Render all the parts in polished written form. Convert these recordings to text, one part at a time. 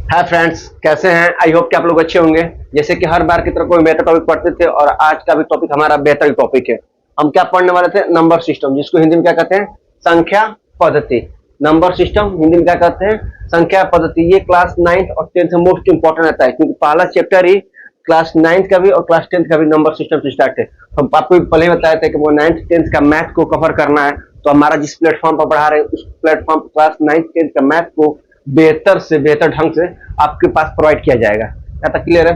Hi friends, कैसे हैं? I hope कि आप लोग अच्छे होंगे। जैसे कि हर बार की तरह कोई बेहतर टॉपिक पढ़ते थे और आज का भी टॉपिक हमारा बेहतर टॉपिक है। हम क्या पढ़ने वाले थे? नंबर सिस्टम, जिसको हिंदी में क्या कहते हैं? संख्या पद्धति। नंबर सिस्टम हिंदी में क्या कहते हैं? संख्या पद्धति। ये क्लास 9th और 10th में मोस्ट इंपॉर्टेंट रहता है, क्योंकि पहला चैप्टर ही क्लास 9th का भी और क्लास 10th का भी नंबर सिस्टम से स्टार्ट है। हम आपको पहले ही बताया था कि वो 9th 10th का मैथ को कवर करना है, तो हमारा जिस प्लेटफॉर्म पर पढ़ा रहे हैं उस प्लेटफॉर्म पर क्लास 9th 10th का मैथ को बेहतर से बेहतर ढंग से आपके पास प्रोवाइड किया जाएगा। यहाँ तक क्लियर है?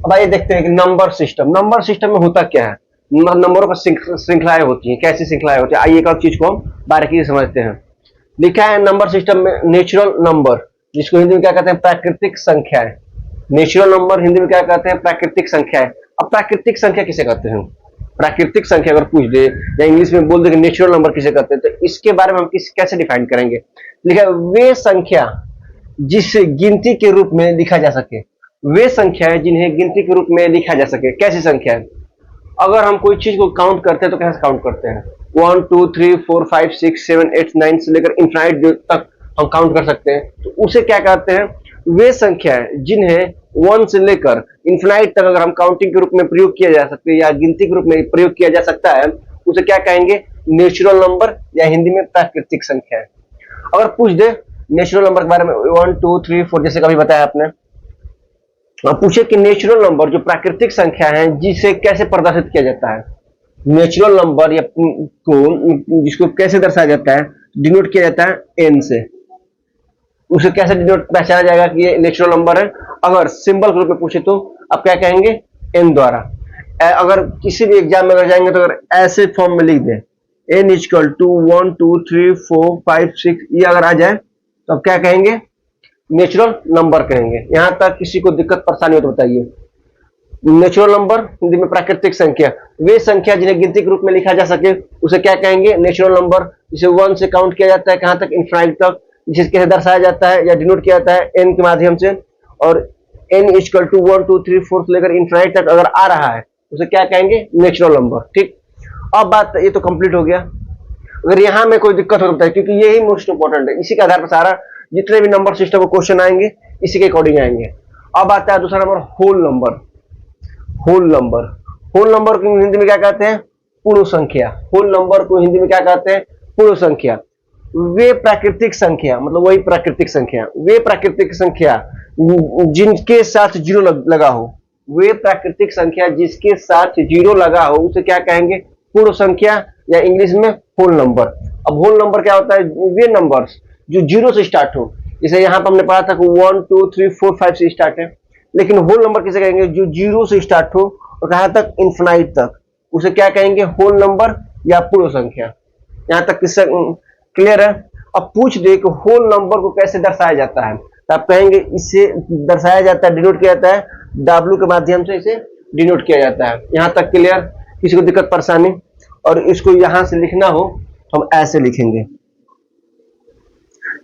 अब आइए देखते हैं कि नंबर सिस्टम, नंबर सिस्टम में होता क्या है। नंबरों का श्रृंखलाएं होती हैं। कैसी श्रृंखलाएं होती है, आइए एक और चीज को हम बारीकी से समझते हैं। लिखा है नंबर सिस्टम में नेचुरल नंबर, जिसको हिंदी में क्या कहते हैं? प्राकृतिक संख्याएं। नेचुरल नंबर हिंदी में क्या कहते हैं? प्राकृतिक संख्याएं। अब प्राकृतिक संख्या किसे कहते हैं? प्राकृतिक संख्या अगर पूछ दे या इंग्लिश में बोल दे कि नेचुरल नंबर किसे कहते हैं, तो इसके बारे में हम कैसे डिफाइन करेंगे? लिखा है वे संख्या जिसे गिनती के रूप में लिखा जा सके। वे संख्याएं जिन्हें गिनती के रूप में लिखा जा सके। कैसी संख्याएं? अगर हम कोई चीज को काउंट करते हैं तो कैसे काउंट करते हैं? 1 2 3 4 5 6 7 8 9 से लेकर इनफाइनाइट तक हम काउंट कर सकते हैं, तो उसे क्या कहते हैं? वे संख्याएं जिन्हें 1 से लेकर इनफाइनाइट तक अगर हम काउंटिंग के रूप में प्रयोग किया जा सकते हैं या गिनती के रूप में प्रयोग किया जा सकता है, उसे क्या कहेंगे? नेचुरल नंबर या हिंदी में प्राकृतिक संख्या। अगर पूछ दे नेचुरल नंबर के बारे में 1 2 3 4 जैसे कभी बताया आपने, पूछे कि नेचुरल नंबर जो प्राकृतिक संख्या है जिसे कैसे प्रदर्शित किया जाता है। नेचुरल नंबर या को जिसको कैसे दर्शाया जाता है? डिनोट किया जाता है एन से। उसे कैसे डिनोट पहचाना जाएगा कि ये नेचुरल नंबर है? अगर सिंबल के रूप में पूछे तो आप क्या कहेंगे? एन द्वारा। अगर किसी भी एग्जाम में अगर जाएंगे तो अगर ऐसे फॉर्म में लिख दे एन इक्वल टू 1 2 3 4 5 6, ये अगर आ जाए तो अब क्या कहेंगे? नेचुरल नंबर कहेंगे। यहां तक किसी को दिक्कत परेशानी हो तो बताइए। नेचुरल नंबर हिंदी में प्राकृतिक संख्या। वे संख्या जिन्हें गिनती के रूप में लिखा जा सके उसे क्या कहेंगे? Natural number. जिसे 1 से काउंट किया जाता है कहां तक? इनफाइनाइट तक। जिसे कैसे दर्शाया जाता है या डिनोट किया जाता है? एन के माध्यम से। और एन इक्वल टू 1 2 3 4 से लेकर इनफाइनाइट तक अगर आ रहा है उसे क्या कहेंगे? Natural number. ठीक, अब बात ये तो कंप्लीट हो गया। अगर यहां में कोई दिक्कत हो सकता है, क्योंकि यही मोस्ट इंपॉर्टेंट है, इसी के आधार पर सारा जितने भी नंबर सिस्टम में क्वेश्चन आएंगे इसी के अकॉर्डिंग आएंगे। अब आता है दूसरा number, whole number. Whole number, whole number को हिंदी में क्या कहते हैं? पूर्ण संख्या। होल नंबर को हिंदी में क्या कहते हैं? पूर्ण संख्या। वे प्राकृतिक संख्या, मतलब वही प्राकृतिक संख्या, वे प्राकृतिक संख्या जिनके साथ जीरो लगा हो। वे प्राकृतिक संख्या जिसके साथ जीरो लगा हो उसे क्या कहेंगे? पूर्ण संख्या या इंग्लिश में होल नंबर। अब होल नंबर क्या होता है? वे नंबर्स जो जीरो से स्टार्ट हो। जैसे यहां पर हमने पढ़ा था कि 1 2 3 4 5 से स्टार्ट है, लेकिन होल नंबर किसे कहेंगे? जो जीरो से स्टार्ट हो और कहां तक? इनफाइनाइट तक। उसे क्या कहेंगे? होल नंबर या पूर्ण संख्या। यहां तक किससे क्लियर है? अब पूछ दे कि होल नंबर को कैसे दर्शाया जाता है, तो आप कहेंगे इसे दर्शाया जाता है, डिनोट किया जाता है W के माध्यम से। इसे डिनोट किया जाता है। यहां तक क्लियर? किसी को दिक्कत परेशानी? और इसको यहां से लिखना हो तो हम ऐसे लिखेंगे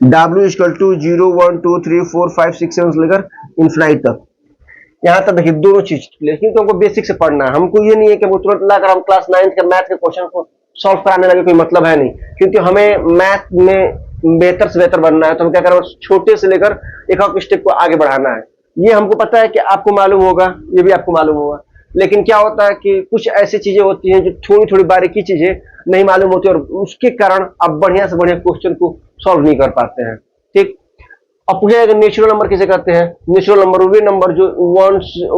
W इक्वल टू 0 1 2 3 4 5 6 7 से लेकर इनफाइनाइट तक। यहां तक देखिए दोनों चीज, लेकिन तो हमको बेसिक से पढ़ना है। हमको ये नहीं है कि वो तुरंत लाकर हम क्लास 9th के मैथ के क्वेश्चन को सॉल्व कराने लगे, कोई मतलब है नहीं। क्योंकि हमें मैथ में बेहतर से बेहतर बनना है, तो हम क्या करें? छोटे से लेकर एक और स्टेप को आगे बढ़ाना है। ये हमको पता है कि आपको मालूम होगा, ये भी आपको मालूम होगा, लेकिन क्या होता है कि कुछ ऐसी चीजें होती हैं जो थोड़ी थोड़ी बारीकी चीजें नहीं मालूम होती और उसके कारण आप बढ़िया से बढ़िया क्वेश्चन को सॉल्व नहीं कर पाते हैं। ठीक, अब पूछा नेचुरल नंबर किसे कहते हैं? नेचुरल नंबर वे नंबर जो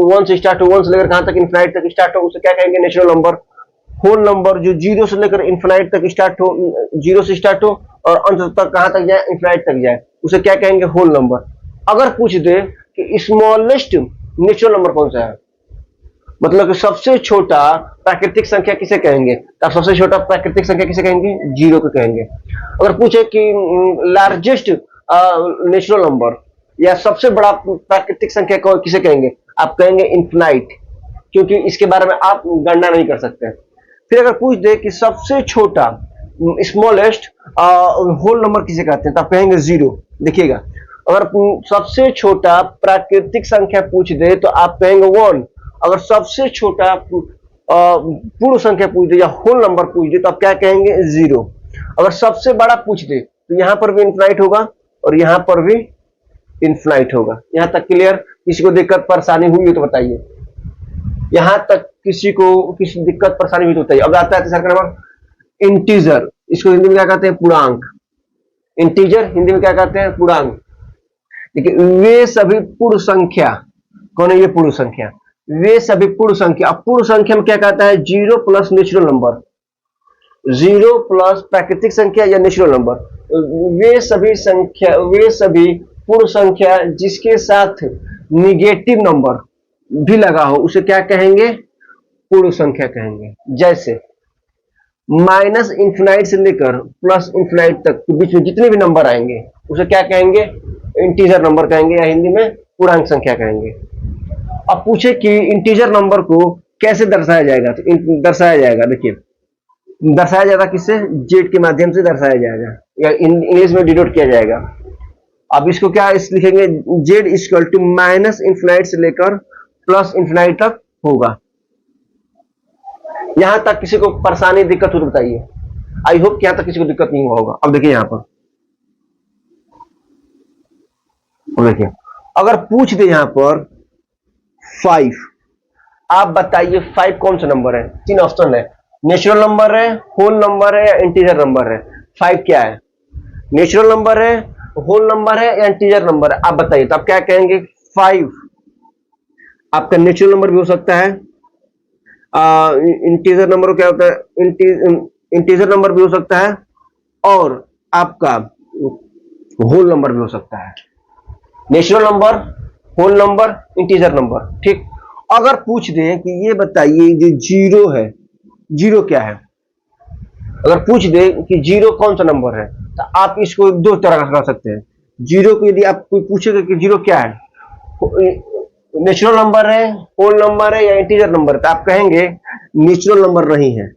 1 से स्टार्ट हो, 1 से लेकर कहां तक? इनफाइनाइट तक स्टार्ट हो, उसे क्या कहेंगे? Natural number. होल नंबर जो 0 से लेकर इनफाइनाइट तक स्टार्ट हो, 0 से स्टार्ट हो और अंत तक कहां तक जाए? इनफाइनाइट तक जाए, उसे क्या कहेंगे? Whole number. अगर पूछ दे कि स्मॉलेस्ट नेचुरल नंबर कौन सा है, मतलब कि सबसे छोटा प्राकृतिक संख्या किसे कहेंगे? तो सबसे छोटा प्राकृतिक संख्या किसे कहेंगे? जीरो को कहेंगे। अगर पूछे कि लार्जेस्ट नेचुरल नंबर या सबसे बड़ा प्राकृतिक संख्या को किसे कहेंगे? आप कहेंगे इनफाइनाइट, क्योंकि इसके बारे में आप गणना नहीं कर सकते। फिर अगर पूछ दे कि सबसे छोटा स्मॉलेस्ट होल नंबर किसे कहते हैं, तो आप कहेंगे जीरो। देखिएगा, अगर सबसे छोटा प्राकृतिक संख्या पूछ दे तो आप कहेंगे 1। अगर सबसे छोटा पूर्ण संख्या पूछ दे या होल नंबर पूछ दे तो आप क्या कहेंगे? 0। अगर सबसे बड़ा पूछ दे तो यहां पर भी इनफाइनाइट होगा और यहां पर भी इन्फिनाइट होगा। यहां तक क्लियर? किसी को दिक्कत परेशानी हुई हो तो बताइए। यहां तक किसी दिक्कत परेशानी हुई तो बताइए। अब आता है तीसरा नंबर इंटीजर। इसको हिंदी में क्या कहते हैं? पूर्णांक। इंटीजर हिंदी में क्या कहते हैं? पूर्णांक। देखिए वे सभी पूर्ण संख्या, कौन है ये? पूर्ण संख्या। वे सभी पूर्ण संख्या। अब पूर्ण संख्या में क्या कहता है? Zero plus natural number, zero plus प्राकृतिक संख्या या नेचुरल नंबर। वे सभी पूर्ण संख्या जिसके साथ निगेटिव नंबर भी लगा हो उसे क्या कहेंगे? पूर्ण संख्या कहेंगे। जैसे माइनस इंफिनाइट से लेकर प्लस इंफिनाइट तक के बीच में जितने भी नंबर आएंगे उसे क्या कहेंगे? इंटीजर नंबर कहेंगे, या हिंदी में पूर्णांक संख्या कहेंगे। अब पूछे कि इंटीजर नंबर को कैसे दर्शाया जाएगा, तो दर्शाया जाएगा, देखिए दर्शाया जाएगा किससे? जेड के माध्यम से दर्शाया जाएगा, या इंग्लिश में डिनोट किया जाएगा। अब इसको क्या लिखेंगे? Z equal to minus infinite से लेकर प्लस इंफिनाइट तक होगा। यहां तक किसी को परेशानी दिक्कत हो तो बताइए। आई होप कि यहां तक किसी को दिक्कत नहीं हुआ होगा। अब देखिए यहां पर, देखिए अगर पूछ दे यहां पर 5, आप बताइए 5 कौन सा नंबर है? 3 ऑप्शन है, नेचुरल नंबर है, होल नंबर है, या इंटीजर नंबर है। 5 क्या है? नेचुरल नंबर है, होल नंबर है, या इंटीजर नंबर है? आप बताइए। तो आप क्या कहेंगे? 5 आपका नेचुरल नंबर भी हो सकता है, इंटीजर नंबर क्या होता है? इंटीजर नंबर भी हो सकता है, और आपका होल नंबर भी हो सकता है। Natural number, whole number, integer number. ठीक। अगर पूछ दे कि ये बताइए जो जीरो है, जीरो क्या है? अगर पूछ दे कि जीरो कौन सा नंबर है, तो आप इसको दो तरह का कर सकते हैं। जीरो को यदि आप कोई पूछेगा कि जीरो क्या है, नेचुरल नंबर है, होल नंबर है, या इंटीजर नंबर है, तो आप कहेंगे नेचुरल नंबर नहीं है।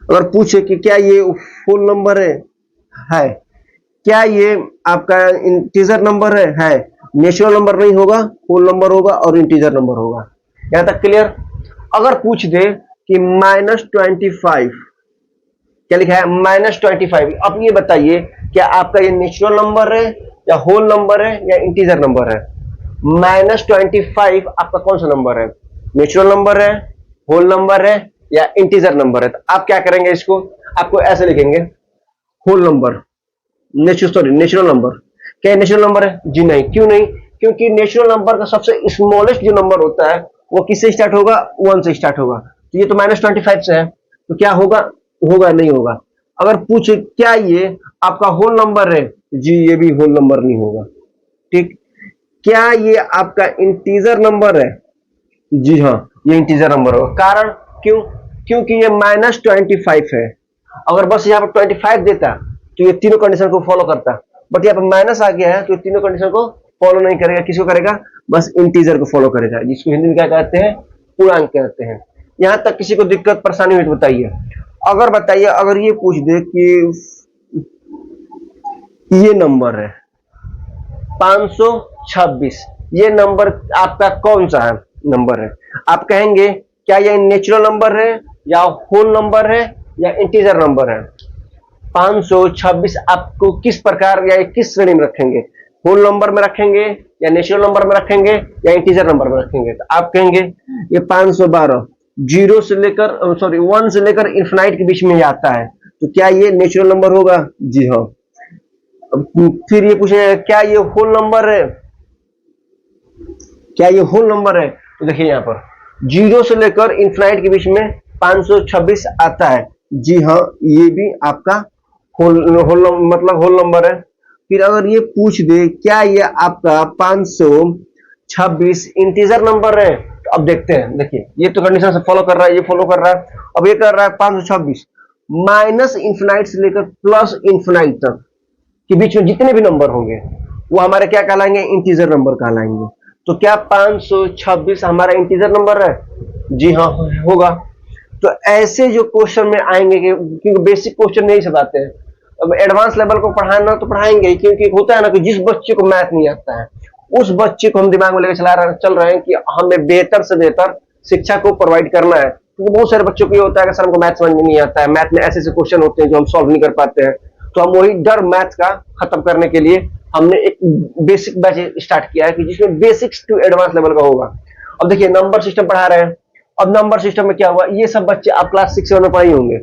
अगर पूछे कि क्या ये होल नंबर है, क्या ये आपका इंटीजर नंबर है, नेचुरल नंबर नहीं होगा, होल नंबर होगा और इंटीजर नंबर होगा। यहां तक क्लियर? अगर पूछ दे कि -25, क्या लिखा है? -25, अब ये बताइए क्या आपका ये नेचुरल नंबर है, या होल नंबर है, या इंटीजर नंबर है? -25 आपका कौन सा नंबर है? नेचुरल नंबर है, होल नंबर है, या इंटीजर नंबर है? तो आप क्या करेंगे? इसको आपको ऐसे लिखेंगे, होल नंबर, नेचुरल नंबर। क्या नेचुरल नंबर है? जी नहीं। क्यों नहीं? क्योंकि नेचुरल नंबर का सबसे स्मॉलेस्ट जो नंबर होता है वो किससे स्टार्ट होगा? 1 से स्टार्ट होगा। तो ये तो -25 से है, तो क्या होगा? होगा नहीं होगा। अगर पूछे क्या ये आपका होल नंबर है? जी ये भी होल नंबर नहीं होगा। ठीक। क्या ये आपका इंटीजर नंबर है? जी हाँ ये इंटीजर नंबर होगा। कारण क्यों? क्योंकि ये -25 है। अगर बस यहाँ पर 25 देता तो ये तीनों कंडीशन को फॉलो करता, बट यहाँ पर माइनस आ गया है तो ये तीनों कंडीशन को फॉलो नहीं करेगा। किसको करेगा? बस इंटीजर को फॉलो करेगा, जिसको हिंदी में क्या कहते हैं? पूर्णांक कहते हैं। यहां तक किसी को दिक्कत परेशानी हुई तो बताइए। अगर बताइए, अगर ये पूछ दे कि ये नंबर है 526, ये नंबर आपका कौन सा है नंबर है? आप कहेंगे क्या ये नेचुरल नंबर है, या होल नंबर है, या इंटीजर नंबर है? 526 आपको किस प्रकार या किस श्रेणी में रखेंगे? होल नंबर में रखेंगे, या नेचुरल नंबर में रखेंगे, या इंटीजर नंबर में रखेंगे? तो आप कहेंगे ये 512 जीरो से लेकर 1 से लेकर इन्फिनाइट के बीच में ही आता है, तो क्या ये नेचुरल नंबर होगा? जी हाँ। फिर ये पूछेगा क्या ये होल नंबर है? क्या ये होल नंबर है? तो देखिए यहाँ पर जीरो से लेकर इन्फिनाइट के बीच में 526 आता है। जी हाँ ये भी आपका मतलब होल नंबर है। फिर अगर ये पूछ दे क्या ये आपका 526 इंटीजर नंबर है, तो अब देखते हैं। देखिए ये तो कंडीशन से फॉलो कर रहा है, ये फॉलो कर रहा है। अब ये कर रहा है 526 माइनस इंफिनाइट से लेकर प्लस इंफिनाइट तक के बीच में जितने भी नंबर होंगे वो हमारे क्या कहलाएंगे? इंटीजर नंबर कहलाएंगे। तो क्या 526 हमारा इंटीजर नंबर है? जी हाँ होगा। तो ऐसे जो क्वेश्चन में आएंगे, क्योंकि बेसिक क्वेश्चन यही सब आते हैं, अब एडवांस लेवल को पढ़ाना तो पढ़ाएंगे, क्योंकि होता है ना कि जिस बच्चे को मैथ नहीं आता है उस बच्चे को हम दिमाग में लेकर चल रहे हैं कि हमें बेहतर से बेहतर शिक्षा को प्रोवाइड करना है। क्योंकि बहुत सारे बच्चों को ये होता है कि सर हमको मैथ समझ में नहीं आता है, मैथ में ऐसे ऐसे क्वेश्चन होते हैं जो हम सॉल्व नहीं कर पाते हैं। तो हम वही डर मैथ का खत्म करने के लिए हमने एक बेसिक बैच स्टार्ट किया है कि जिसमें बेसिक्स टू एडवांस लेवल का होगा। अब देखिए नंबर सिस्टम पढ़ा रहे हैं। अब नंबर सिस्टम में क्या हुआ, ये सब बच्चे आप क्लास 6 7 में पढ़े होंगे।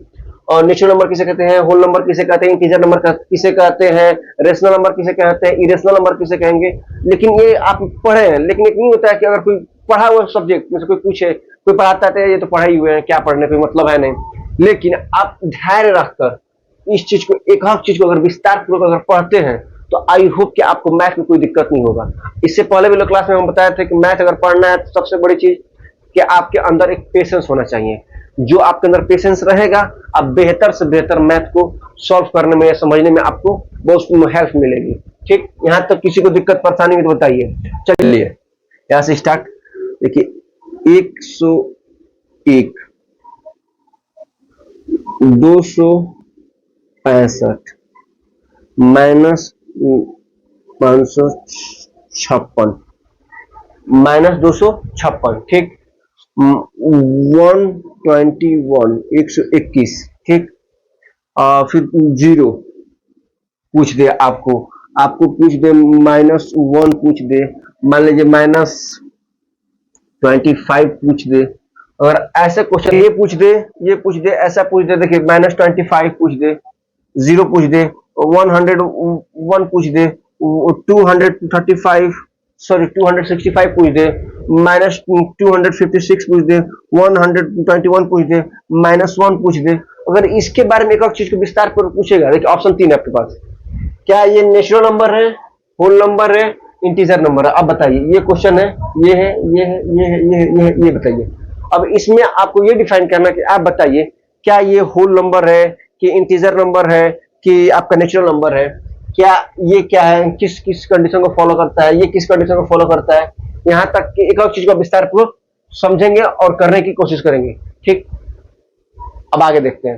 और नेचुरल नंबर किसे कहते हैं, होल नंबर किसे कहते हैं, इंटीजर नंबर किसे कहते हैं, रेशनल नंबर किसे कहते हैं, इरेशनल नंबर किसे कहेंगे। लेकिन ये आप पढ़े हैं, लेकिन एक नहीं होता है कि अगर कोई पढ़ा हुआ सब्जेक्ट में से कोई पूछे, कोई पढ़ाता है ये तो पढ़ा ही हुए हैं, क्या पढ़ने कोई मतलब है नहीं। लेकिन आप धैर्य रखकर इस चीज को, एक हर चीज को अगर विस्तार पूर्वक अगर पढ़ते हैं तो आई होप कि आपको मैथ में कोई दिक्कत नहीं होगा। इससे पहले भी क्लास में हम बताए थे कि मैथ अगर पढ़ना है तो सबसे बड़ी चीज कि आपके अंदर एक पेशेंस होना चाहिए। जो आपके अंदर पेशेंस रहेगा, आप बेहतर से बेहतर मैथ को सॉल्व करने में या समझने में आपको बहुत हेल्प मिलेगी। ठीक, यहां तक किसी को दिक्कत परेशानी में तो बताइए। चलिए यहां से स्टार्ट। देखिए 101, 265 माइनस 556 माइनस 256, ठीक, 121 121, ठीक। फिर जीरो पूछ दे आपको पूछ दे -1 पूछ दे, मान लीजिए -25 पूछ दे। अगर ऐसे क्वेश्चन ये पूछ दे ऐसा पूछ दे, देखिए -25 पूछ दे, 0 पूछ दे, 101 पूछ दे, 235 सॉरी 265 पूछ दे, -256 पूछ दे, 121 पूछ दे, -1 पूछ दे। अगर इसके बारे में एक और चीज को विस्तार पर पूछेगा, देखिए ऑप्शन 3 है आपके पास, क्या ये नेचुरल नंबर है, होल नंबर है, इंटीजर नंबर है। अब बताइए, ये क्वेश्चन है, ये है, ये है, ये है, ये है, ये बताइए। अब इसमें आपको ये डिफाइन करना कि आप बताइए क्या ये होल नंबर है कि इंटीजर नंबर है कि आपका नेचुरल नंबर है, क्या ये क्या है, किस किस कंडीशन को फॉलो करता है, ये किस कंडीशन को फॉलो करता है। यहां तक कि एक और चीज को विस्तार पूर्वक समझेंगे और करने की कोशिश करेंगे। ठीक, अब आगे देखते हैं।